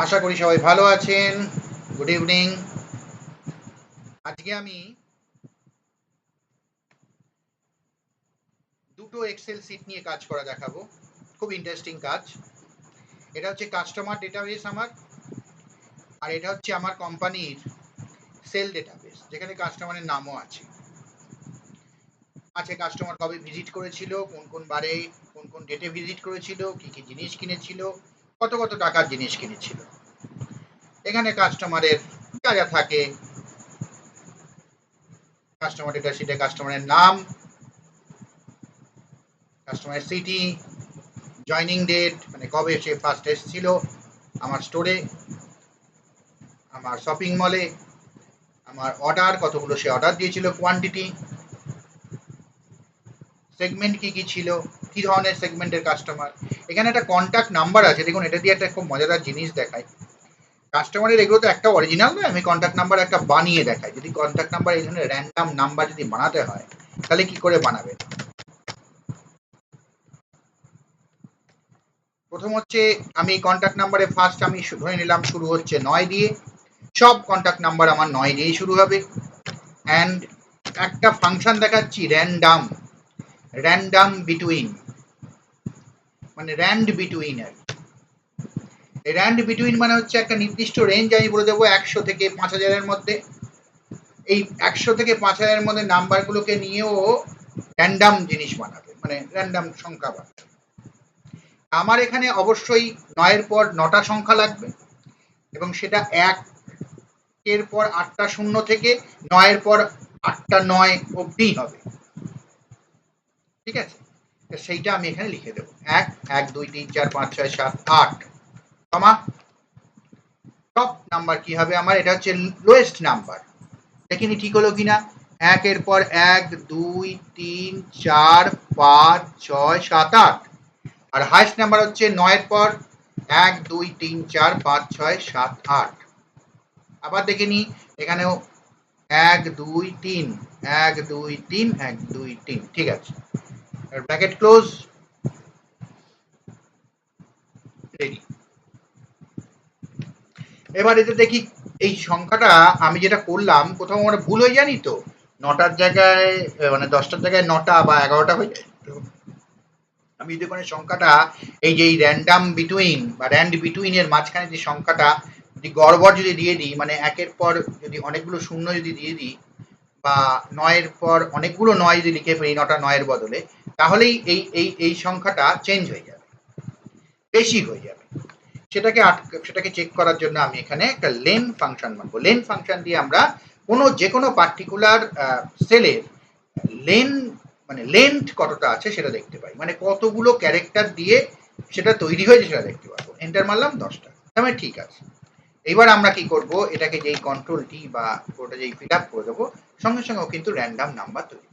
আশা করি সবাই ভালো আছেন। Good evening. আজকে আমি দুটো এক্সেল শিট নিয়ে কাজ করা দেখাবো। খুব ইন্টারেস্টিং কাজ। এটা হচ্ছে কাস্টমার ডেটাবেস আমার, আর এটা হচ্ছে আমার কোম্পানির সেল ডেটাবেস, যেখানে কাস্টমারের নামও আছে। আছে কাস্টমার কবে ভিজিট করেছিল, কোন কোন বারে, কোন কোন ডেটে ভিজিট করেছিল, কি কি জিনিস কিনেছিল, কত কত টাকার জিনিস কিনেছিল। এখানে কাস্টমারের যা যা থাকে, কাস্টমার ডেটা শিটে কাস্টমারের নাম, কাস্টমারের সিটি, জয়নিং ডেট মানে কবে সে ফার্স্ট এসেছিল আমার স্টোরে, আমার শপিং মলে, আমার অর্ডার কতগুলো সে অর্ডার দিয়েছিল, কোয়ান্টিটি, সেগমেন্ট কি কি ছিল, কি ধরনের সেগমেন্টের কাস্টমার। এখানে একটা কন্ট্যাক্ট নাম্বার আছে, দেখুন এটা দিয়ে একটা খুব মজাদার জিনিস দেখায়। কাস্টমারের এগুলো তো একটা অরিজিনাল নয়, আমি কন্ট্যাক্ট নাম্বার একটা বানিয়ে দেখাই। যদি কন্ট্যাক্ট নাম্বার এই ধরনের র্যান্ডাম নাম্বার যদি বানাতে হয়, তাহলে কি করে বানাবে? প্রথম হচ্ছে আমি কন্ট্যাক্ট নাম্বারে ফার্স্ট আমি ধরে নিলাম শুরু হচ্ছে 9 দিয়ে। সব কন্ট্যাক্ট নাম্বার আমার 9 দিয়েই শুরু হবে। অ্যান্ড একটা ফাংশন দেখাচ্ছি র্যান্ডাম, র্যান্ডাম বিটুইন, মানে র্যান্ড বিটুইন। আর র্যান্ড বিটুইন মানে হচ্ছে একটা নির্দিষ্ট রেঞ্জ আমি বলে দেবো 100 থেকে 5000-এর মধ্যে। এই 100 থেকে 5000-এর মধ্যে নাম্বারগুলোকে নিয়েও র্যান্ডাম জিনিস বানাবে, মানে র্যান্ডাম সংখ্যা বানাবে। আমার এখানে অবশ্যই 9-এর পর 9টা সংখ্যা লাগবে, এবং সেটা 1-এর পর 8টা শূন্য থেকে 9-এর পর 8টা 9 অবধিই হবে। ঠিক আছে, সেইটা আমি এখানে লিখে দেবো। 1 1 2 3 4 5 6 7 8, কমা টপ নাম্বার কি হবে আমার, এটা হচ্ছে লোয়েস্ট নাম্বার। দেখিনি ঠিক হলো কিনা। 1-এর পর 1 2 3 4 5 6 7 8, আর হাইস্ট নাম্বার হচ্ছে 9-এর পর 1 2 3 4 5 6 7 8। আবার দেখে নি, এখানেও 1 2 3 1 2 3 1 2 3। ঠিক আছে, ব্র্যাকেট ক্লোজ, রেডি। এবার এতে দেখি এই সংখ্যাটা আমি যেটা করলাম কোথাও আমরা ভুল হয়ে জানি তো, 9টার জায়গায় মানে 10টার জায়গায় 9টা বা 11টা হয়ে যায়। আমি যদি কোনো সংখ্যাটা এই যে র্যান্ডাম বিটুইন বা র্যান্ড বিটুইন এর মাঝখানে যে সংখ্যাটা যদি গড়বড় যদি দিয়ে দিই, মানে 1-এর পর যদি অনেকগুলো শূন্য যদি দিয়ে দিই, বা 9-এর পর অনেকগুলো 9 যদি লিখে ফেলি 9টা 9-এর বদলে, তাহলেই এই সংখ্যাটা চেঞ্জ হয়ে যাবে, বেশি হয়ে যাবে। সেটাকে চেক করার জন্য আমি এখানে একটা লেন ফাংশন বানাবো। লেন ফাংশন দিয়ে আমরা যে কোনো পার্টিকুলার সেলের লেন মানে লেন্থ কতটা আছে সেটা দেখতে পাই, মানে কতগুলো ক্যারেক্টার দিয়ে সেটা তৈরি হয়েছে সেটা দেখতে পাবো। এন্টার মারলাম 10টা, তাহলে ঠিক আছে। এবার আমরা কি করব, এটাকে যেই কন্ট্রোল টি বা ওটা যেই ফিল আপ করে দেবো, সঙ্গে সঙ্গেও কিন্তু র্যান্ডাম নাম্বার তৈরি।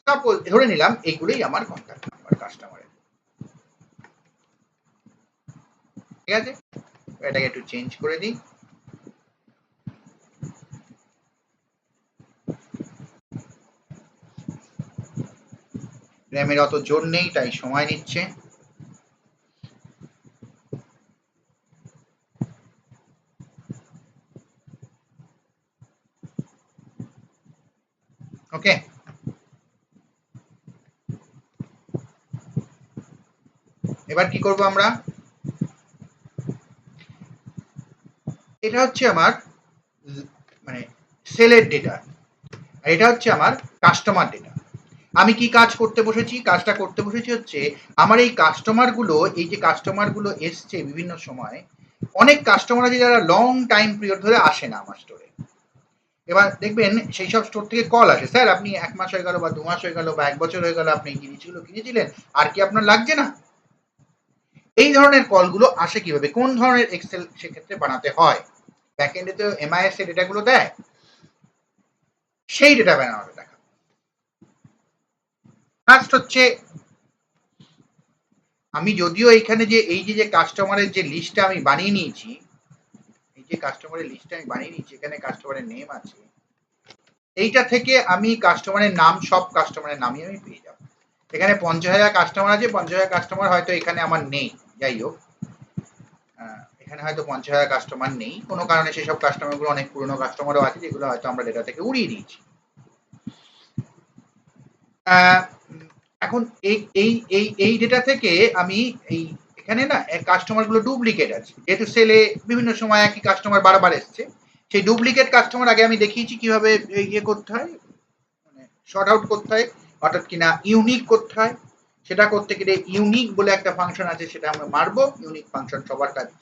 সাপোজ ধরে নিলাম এইগুলোই আমার কন্ট্যাক্ট নাম্বার কাস্টমারের। ঠিক আছে, এটাকে একটু চেঞ্জ করে দিই। র্যামের অত জোর নেই, তাই সময় নিচ্ছে। ওকে, এবার কি করব আমরা, এটা হচ্ছে আমার মানে সেলের ডেটা, আর এটা হচ্ছে আমার কাস্টমার ডেটা। আমি কি কাজ করতে বসেছি, কাজটা করতে বসেছি হচ্ছে আমার এই কাস্টমারগুলো, এই যে কাস্টমারগুলো এসছে বিভিন্ন সময়, অনেক কাস্টমার আছে যারা লং টাইম পিরিয়ড ধরে আসে না আমার স্টোরে। এবার দেখবেন সেই সব স্টোর থেকে কল আসে, স্যার আপনি 1 মাস হয়ে গেল বা 2 মাস হয়ে গেল বা 1 বছর হয়ে গেল আপনি এই জিনিসগুলো কিনেছিলেন, আর কি আপনার লাগছে না? এই ধরনের কলগুলো আসে কিভাবে, কোন ধরনের এক্সেল সেক্ষেত্রে বানাতে হয়? ব্যাকএন্ডে তো এমআইএস এর ডেটাগুলো দেয়, সেই ডেটা বানানো দেখা। ফার্স্ট হচ্ছে আমি যদিও এখানে যে এই যে কাস্টমারের যে লিস্টটা আমি বানিয়ে নিয়েছি, এই যে কাস্টমারের লিস্টটা আমি বানিয়ে নিয়েছি, এখানে কাস্টমারের নেম আছে, এইটা থেকে আমি কাস্টমারের নাম, সব কাস্টমারের নামই আমি পেয়ে যাব। এখানে 50,000 কাস্টমার আছে, 50,000 কাস্টমার হয়তো এখানে আমার নেই, যাই হোক এখানে হয়তো 50,000 কাস্টমার নেই, কোনো কারণে সেসব কাস্টমারগুলো অনেক পুরনো কাস্টমারও আছে, যেগুলো হয়তো আমরা ডেটা থেকে উড়িয়ে দিয়েছি। এখন এই ডেটা থেকে আমি এখানে না কাস্টমারগুলো ডুপ্লিকেট আছে, যেহেতু সেলে বিভিন্ন সময় একই কাস্টমার বারবার এসছে, সেই ডুপ্লিকেট কাস্টমার আগে আমি দেখিয়েছি কিভাবে ইয়ে করতে হয়, মানে শর্ট আউট করতে হয়, অর্থাৎ কিনা ইউনিক করতে হয়। সেটা করতে গেলে ইউনিক বলে একটা ফাংশন আছে, সেটা আমরা মারবো। ইউনিক ফাংশন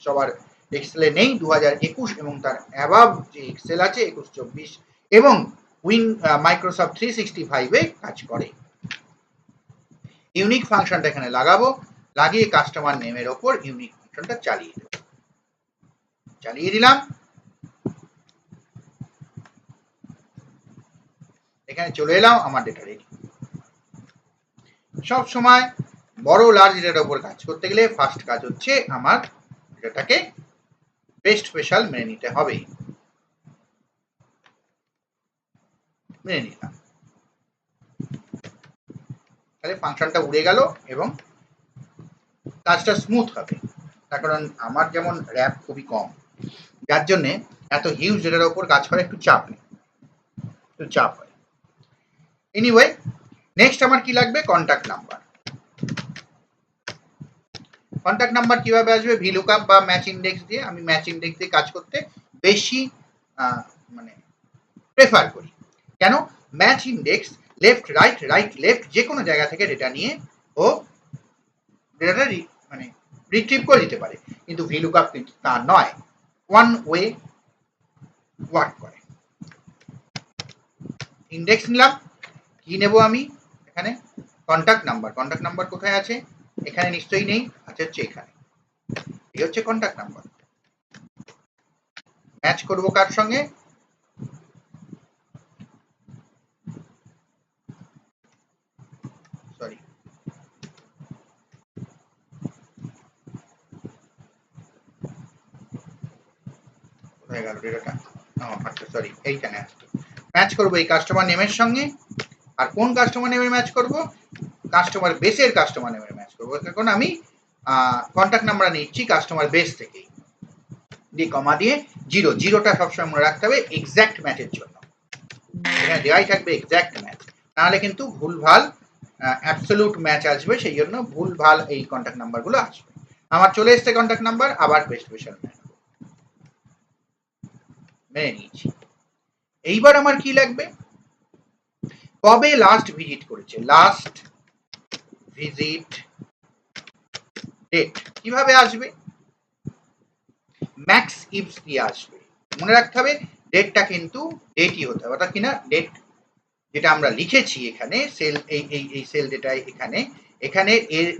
সবার এক্সেলে নেই। 2021 এবং তার অ্যাবাভ যে এক্সেল আছে 21-24 এবং মাইক্রোসফট 365 এ কাজ করে। ইউনিক ফাংশনটা এখানে লাগাবো, লাগিয়ে কাস্টমার নেমের ওপর ইউনিক ফাংশনটা চালিয়ে দেব। চালিয়ে দিলাম, এখানে চলে এলাম, আমার ডেটা রেডি। সব সময় বড় লার্জ ডেটার উপর কাজ করতে গেলে ফার্স্ট কাজ হচ্ছে আমার ডেটাটাকে বেস্ট স্পেশাল মেনে নিতে হবে। মেনে নিলাম, তাহলে ফাংশনটা উড়ে গেল এবং কাজটা স্মুথ হবে। তার কারণ আমার যেমন র্যাপ খুবই কম, যার জন্য এত হিউজ ডেটার উপর কাজ করে একটু চাপ নেই, একটু চাপ হয়। এনিওয়ে, নেক্সট আমার কি লাগবে? Contact number. কন্ট্যাক্ট নাম্বার কিভাবে আসবে? ভিলুকআপ বা ম্যাচ ইন্ডেক্স দিয়ে। আমি ম্যাচ ইন্ডেক্স দিয়ে কাজ করতে বেশি মানে প্রেফার করি। কেন? Match index left right right left যে কোনো জায়গা থেকে ডেটা নিয়ে ও ডেটাটা মানে রিট্রিভ করে দিতে পারে, কিন্তু ভিলুকআপ কিন্তু তা নয়, ওয়ান ওয়ে ওয়ার্ক করে। ইন্ডেক্স নিলাম, কি নেব আমি এখানে? Contact number. কন্ট্যাক্ট নাম্বার কোথায় আছে? এখানে নিশ্চয়ই নেই, আছে হচ্ছে এখানে। এই হচ্ছে কন্ট্যাক্ট নাম্বার। ম্যাচ করব কার সঙ্গে? সরি, কোথায় গেল ডেটাটা? আচ্ছা সরি, এইখানে আছে। ম্যাচ করব এই কাস্টমার নেমের সঙ্গে। আর কোন কাস্টমার নেমে ম্যাচ করব? কাস্টমার বেসের কাস্টমার নেমে ম্যাচ করব। এখন আমি কন্ট্যাক্ট নাম্বার নিচ্ছি কাস্টমার বেস থেকেই, দিয়ে কমা দিয়ে জিরো। জিরোটা সবসময় মনে রাখতে হবে এক্স্যাক্ট ম্যাচের জন্য। এখানে দেওয়াই থাকবে এক্স্যাক্ট ম্যাচ, নাহলে কিন্তু ভুলভাল অ্যাবসলিউট ম্যাচ আসবে, সেই জন্য ভুলভাল এই কন্ট্যাক্ট নাম্বারগুলো আসবে। আমার চলে এসছে কন্ট্যাক্ট নাম্বার, আবার বেস্ট স্পেশাল মেনে নিয়েছি। এইবার আমার কি লাগবে? কবে লাস্ট ভিজিট করেছে, লাস্ট ভিজিট ডেট। কিভাবে আসবে? ম্যাক্স ইফস দিয়ে আসবে। মনে রাখতে হবে ডেটটা কিন্তু ডেটই হতে হবে, অর্থাৎ কিনা ডেট যেটা আমরা লিখেছি এখানে সেল, এই সেল ডেটা এখানে, এখানে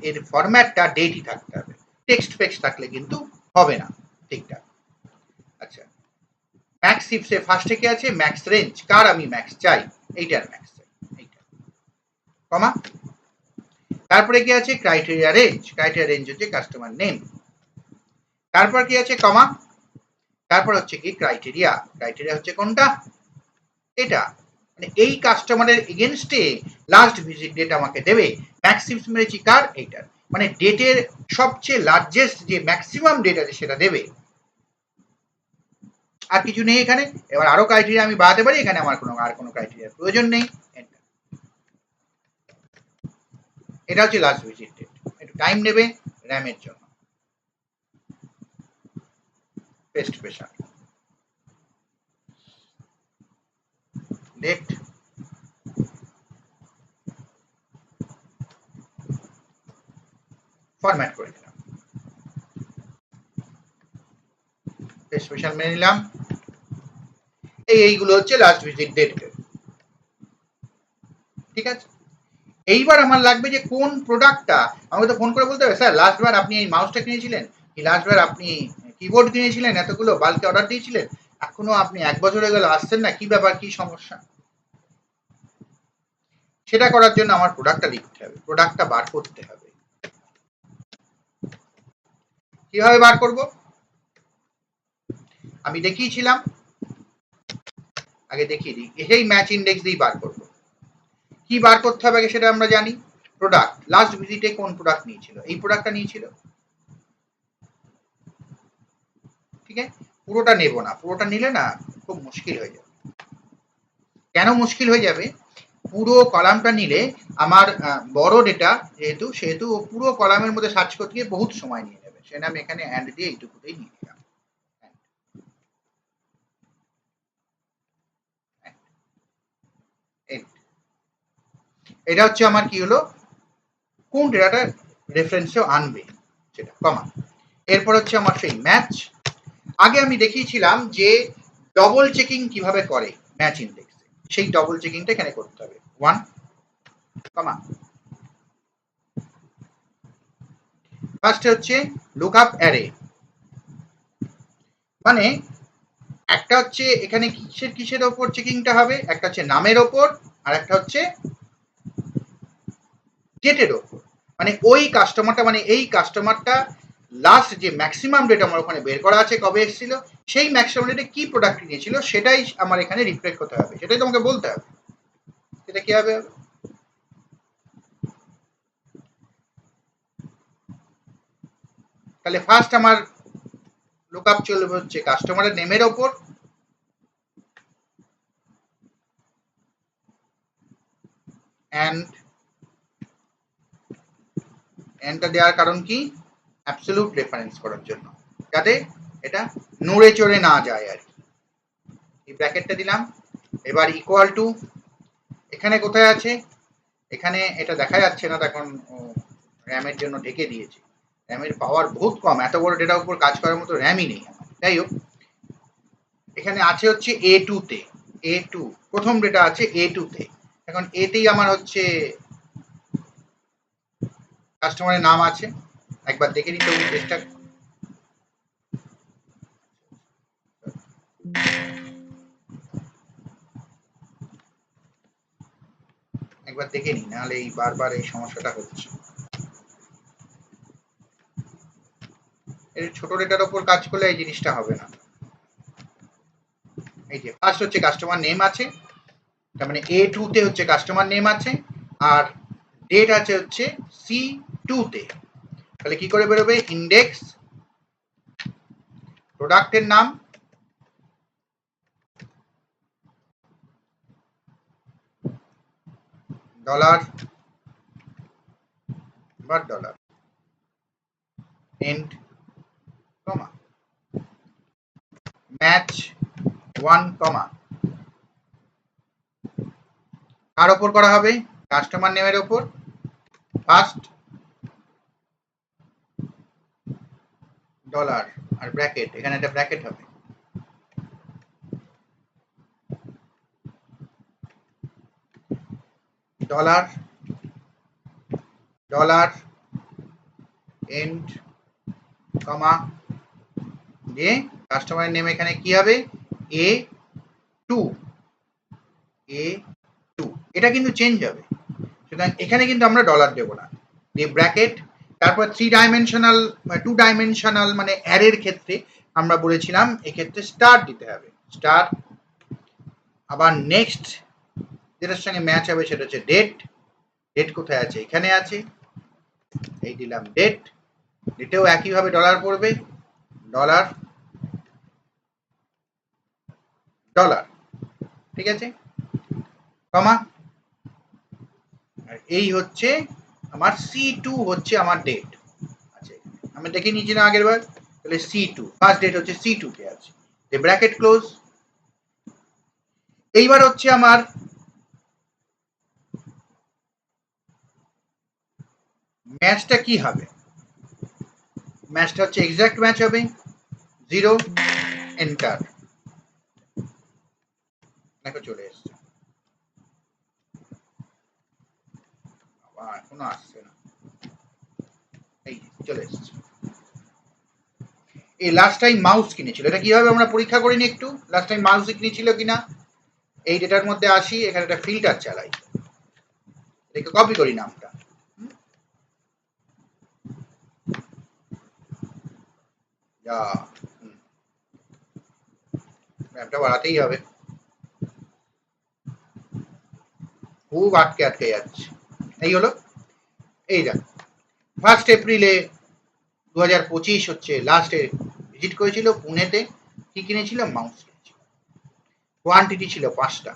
এর ফরম্যাটটা ডেটই থাকতে হবে। টেক্সট ফেক্সট থাকলে কিন্তু হবে না ঠিকঠাক। আচ্ছা, ম্যাক্স ইফসে ফার্স্টে কি আছে? ম্যাক্স রেঞ্জ, কার আমি ম্যাক্স চাই, এইটার ম্যাক্স চাই, এইটা কমা। তারপরে কি আছে? Criteria range. ক্রাইটেরিয়া রেঞ্জ হচ্ছে কাস্টমার নেম। তারপর কি আছে? কমা। তারপর হচ্ছে কি ক্রাইটেরিয়া। ক্রাইটেরিয়া হচ্ছে কোনটা? এটা, মানে এই কাস্টমারের এগেনস্টে লাস্ট ভিজিট ডেট আমাকে দেবে। ম্যাক্সিমাম মেরেছি কার? এইটার, মানে ডেটের সবচেয়ে লার্জেস্ট যে ম্যাক্সিমাম ডেট আছে সেটা দেবে। আর কিছু নেই এখানে। এবার আরো ক্রাইটেরিয়া আমি বাড়াতে পারি, এখানে আমার আর কোনো ক্রাইটেরিয়ার প্রয়োজন নেই। এটা হচ্ছে লাস্ট ভিজিট ডেট। একটু টাইম নেবে র্যামের জন্য। পেস্ট স্পেশাল ডেট, ফরম্যাট করে দিলাম, পেস্ট স্পেশাল মেনে নিলাম। এইগুলো হচ্ছে লাস্ট ভিজিট ডেট। ঠিক আছে, এইবার আমার লাগবে যে কোন প্রোডাক্টটা। আমাকে তো ফোন করে বলতে হবে, স্যার লাস্টবার আপনি এই মাউসটা কিনেছিলেন, কি লাস্টবার আপনি কিবোর্ড কিনেছিলেন, এতগুলো বাল্কে অর্ডার দিয়েছিলেন, এখনো আপনি 1 বছর হয়ে গেল আসছেন না, কি ব্যাপার, কি সমস্যা? সেটা করার জন্য আমার প্রোডাক্টটা লিখতে হবে, প্রোডাক্টটা বার করতে হবে। কিভাবে বার করব? আমি দেখিয়েছিলাম, আগে দেখিয়ে দিই। এই ম্যাচ ইন্ডেক্স দিয়ে বার করব। কি বার করতে হবে সেটা আমরা জানি। প্রোডাক্ট, লাস্ট ভিজিটে কোন প্রোডাক্ট নিয়েছিল? এই প্রোডাক্টটা নিয়েছিল। ঠিক আছে, পুরোটা নেব না, পুরোটা নিলে না খুব মুশকিল হয়ে যাবে। কেন মুশকিল হয়ে যাবে? পুরো কলামটা নিলে আমার বড় ডেটা যেহেতু, সেহেতু পুরো কলামের মধ্যে সার্চ করতে গিয়ে বহুত সময় নিয়ে নেবে। সেটা আমি এখানে অ্যান্ড দিয়ে এইটুকুতেই নিয়ে নিলাম। এটা হচ্ছে আমার কি হলো, কোন ডেটাটা রেফারেন্সে আনবে সেটা, কমা। এরপর হচ্ছে আমার সেই ম্যাচ। আগে আমি দেখিয়েছিলাম যে ডবল চেকিং কিভাবে করে ম্যাচ ইন্ডেক্স, সেই ডবল চেকিংটা এখানে করতে হবে। 1 কমা, ফার্স্টে হচ্ছে লুকআপ অ্যারে, মানে একটা হচ্ছে এখানে কিসের কিসের ওপর চেকিংটা হবে, একটা হচ্ছে নামের ওপর আর একটা হচ্ছে ডেটের ওপর। মানে ওই কাস্টমারটা, মানে এই কাস্টমারটা লাস্ট যে ম্যাক্সিমাম ডেট আমার ওখানে বের করা আছে কবে এসেছিল, সেই ম্যাক্সিমাম ডেটে কি প্রোডাক্ট নিয়েছিল সেটাই আমার এখানে রিফ্লেক্ট করতে হবে, সেটাই তোমাকে বলতে হবে। সেটা কি হবে? তাহলে ফার্স্ট আমার লুকআপ চলবে হচ্ছে কাস্টমারের নেমের ওপর, এন্ডটা দেওয়ার কারণ কি, অ্যাবসলিউট রেফারেন্স করার জন্য, যাতে এটা নড়ে চড়ে না যায় আর কি। এই ব্র্যাকেটটা দিলাম। এবার ইকুয়াল টু, এখানে কোথায় আছে, এখানে এটা দেখা যাচ্ছে না, এখন র্যামের জন্য ঢেকে দিয়েছি। র্যামের পাওয়ার বহুত কম, এত বড় ডেটার উপর কাজ করার মতো র্যামই নেই আমার। যাই হোক, এখানে আছে হচ্ছে A2 তে, A2 প্রথম ডেটা আছে A2 তে। এখন এতেই আমার হচ্ছে কাস্টমারের নাম আছে, একবার দেখে নিতে হবে চেষ্টা, একবার দেখে নিই, নাহলে এই বারবার এই সমস্যাটা হচ্ছে। এর ছোট ডেটার উপর কাজ করলে এই জিনিসটা হবে না। এই যে ফার্স্ট হচ্ছে কাস্টমার নেম আছে, তার মানে A2 তে হচ্ছে কাস্টমার নেম আছে, আর ডেট আছে হচ্ছে C2 তে। তাহলে কি করে বেরোবে, ইন্ডেক্স প্রোডাক্টের নাম ডলার বা ডলার এন্ড কমা ম্যাচ 1 কমা, কার ওপর করা হবে, কাস্টমার নেমের ওপর, ফার্স্ট ডলার আর ব্র্যাকেট, এখানে একটা ব্র্যাকেট হবে, ডলার ডলার এন্ড কমা দিয়ে কাস্টমারের নেম এখানে কি হবে, A2 A2, এটা কিন্তু চেঞ্জ হবে। সুতরাং এখানে কিন্তু আমরা ডলার দেব না, দিয়ে ব্র্যাকেট, তারপর 3 ডাইমেনশনাল 2 ডাইমেনশনাল মানে অ্যারের ক্ষেত্রে আমরা বলেছিলাম এক্ষেত্রে স্টার দিতে হবে, স্টার। আবার নেক্সট যেটার সঙ্গে ম্যাচ হবে সেটা হচ্ছে ডেট, ডেট কোথায় আছে, এখানে আছে, এই দিলাম ডেট, ডেটেও একইভাবে ডলার পড়বে, ডলার ডলার, ঠিক আছে, কমা। আর এই হচ্ছে আমার C2 হচ্ছে আমার ডেট, আচ্ছা আমি দেখে নিয়েছি না আগের বার, তাহলে C2 ফার্স্ট ডেট হচ্ছে C2 তে আছে, যে ব্র্যাকেট ক্লোজ। এইবার হচ্ছে আমার ম্যাচটা কি হবে, ম্যাচটা হচ্ছে এক্সাক্ট ম্যাচ হবে, 0 এন্টার, দেখো চলে এসছে, এখনো আসছে না, এই চলে এসছে। এই লাস্ট টাইম মাউস কিনেছিল, এটা কিভাবে আমরা পরীক্ষা করিনি একটু, লাস্ট টাইম মাউস কিনেছিল কিনা। এই ডেটার মধ্যে আসি, এখানে একটা ফিল্টার চালাই, এটাকে কপি করি নামটা, যা ম্যাপটা বাড়াতেই হবে, খুব আটকে আটকে যাচ্ছে। এই হলো, এই দেখ 1 এপ্রিলে 2025 হচ্ছে লাস্টে ভিজিট করেছিল পুনেতে, কি কিনেছিল? মাউস কিনেছিল। কোয়ান্টিটি ছিল 5টা,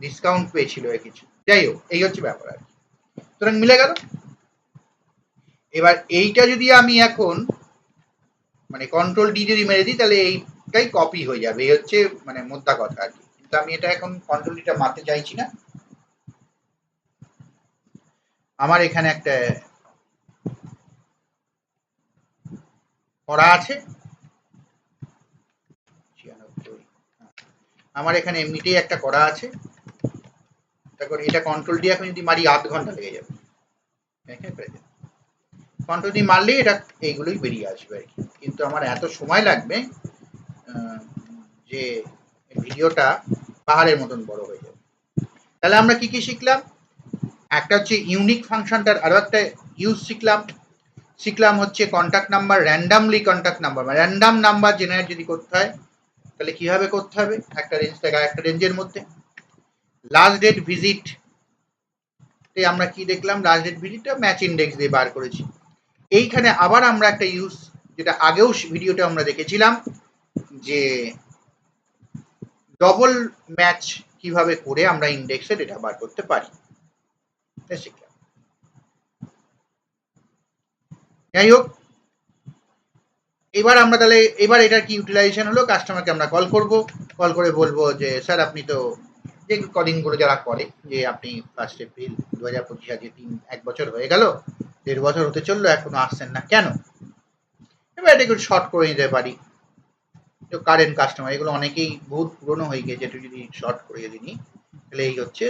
ডিসকাউন্ট পেয়েছিল কিছু। যাই হোক, এই হচ্ছে ব্যাপার আর কি। সুতরাং মিলে গেল। এবার এইটা যদি আমি এখন মানে কন্ট্রোল ডি যদি মেরে দিই তাহলে এইটাই কপি হয়ে যাবে, এই হচ্ছে মানে মোদ্দা কথা আর কি। কিন্তু আমি এটা এখন কন্ট্রোল ডিটা মারতে চাইছি না। আমার এখানে একটা করা আছে, আমার এখানে এমনিতেই একটা করা আছে। তারপর এটা কন্ট্রোল ডি এখন যদি মারি 8 ঘন্টা লেগে যাবে। কন্ট্রোল ডি মারলেই এটা এইগুলোই বেরিয়ে আসবে আর কি। কিন্তু আমার এত সময় লাগবে যে ভিডিওটা পাহাড়ের মতন বড় হয়ে যাবে। তাহলে আমরা কি কি শিখলাম? একটা হচ্ছে ইউনিক ফাংশনটার আরো একটা ইউজ শিখলাম হচ্ছে contact number, randomly contact number, random number generate যদি করতে হয় তাহলে কিভাবে করতে হবে একটা রেঞ্জ থেকে একটা রেঞ্জের মধ্যে। লাস্ট ডেট ভিজিট আমরা কি দেখলাম? লাস্ট ডেট ভিজিটটা ম্যাচ ইন্ডেক্স দিয়ে বার করেছি। এইখানে আবার আমরা একটা ইউজ, যেটা আগেও ভিডিওতে আমরা দেখেছিলাম, যে ডবল ম্যাচ কিভাবে করে আমরা ইন্ডেক্সে ডেটা বার করতে পারি শিখলাম। যাই হোক, এবার আমরা তাহলে এবার এটার কি ইউটিলাইজেশন হলো, কাস্টমারকে আমরা কল করব, কল করে বলবো যে স্যার আপনি তো যে কলিংগুলো যারা করে যে আপনি 1 এপ্রিল 2025 আজকে 1 বছর হয়ে গেল, 1.5 বছর হতে চললো, এখনো আসছেন না কেন? এবার এটা একটু শর্ট করে নিতে পারি। তো কারেন্ট কাস্টমার এগুলো অনেকেই বহুত পুরনো হয়ে গেছে, একটু যদি শর্ট করে যদি নিই তাহলে এই হচ্ছে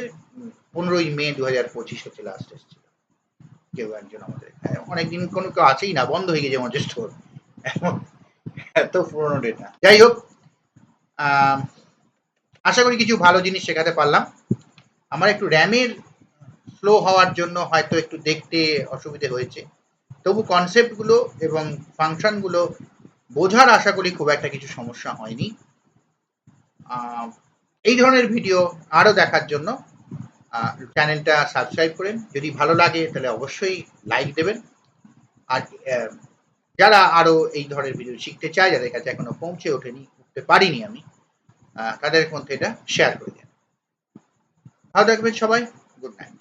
15ই মে 2025 হচ্ছে লাস্ট এসেছিল কেউ একজন আমাদের, অনেকদিন কোনো কেউ আছেই না, বন্ধ হয়ে গেছে আমাদের স্টোর, এত পুরনো ডেটা। যাই হোক, আশা করি কিছু ভালো জিনিস শেখাতে পারলাম। আমার একটু র্যামের স্লো হওয়ার জন্য হয়তো একটু দেখতে অসুবিধে হয়েছে, তবু কনসেপ্টগুলো এবং ফাংশনগুলো বোঝার আশা করি খুব একটা কিছু সমস্যা হয়নি। এই ধরনের ভিডিও আরও দেখার জন্য চ্যানেলটা সাবস্ক্রাইব করেন। যদি ভালো লাগে তাহলে অবশ্যই লাইক দেবেন। আর যারা আরও এই ধরনের ভিডিও শিখতে চায়, যাদের কাছে এখনো উঠতে পারিনি আমি, তাদের মধ্যে এটা শেয়ার করে দেন। ভালো থাকবেন সবাই, গুড নাইট।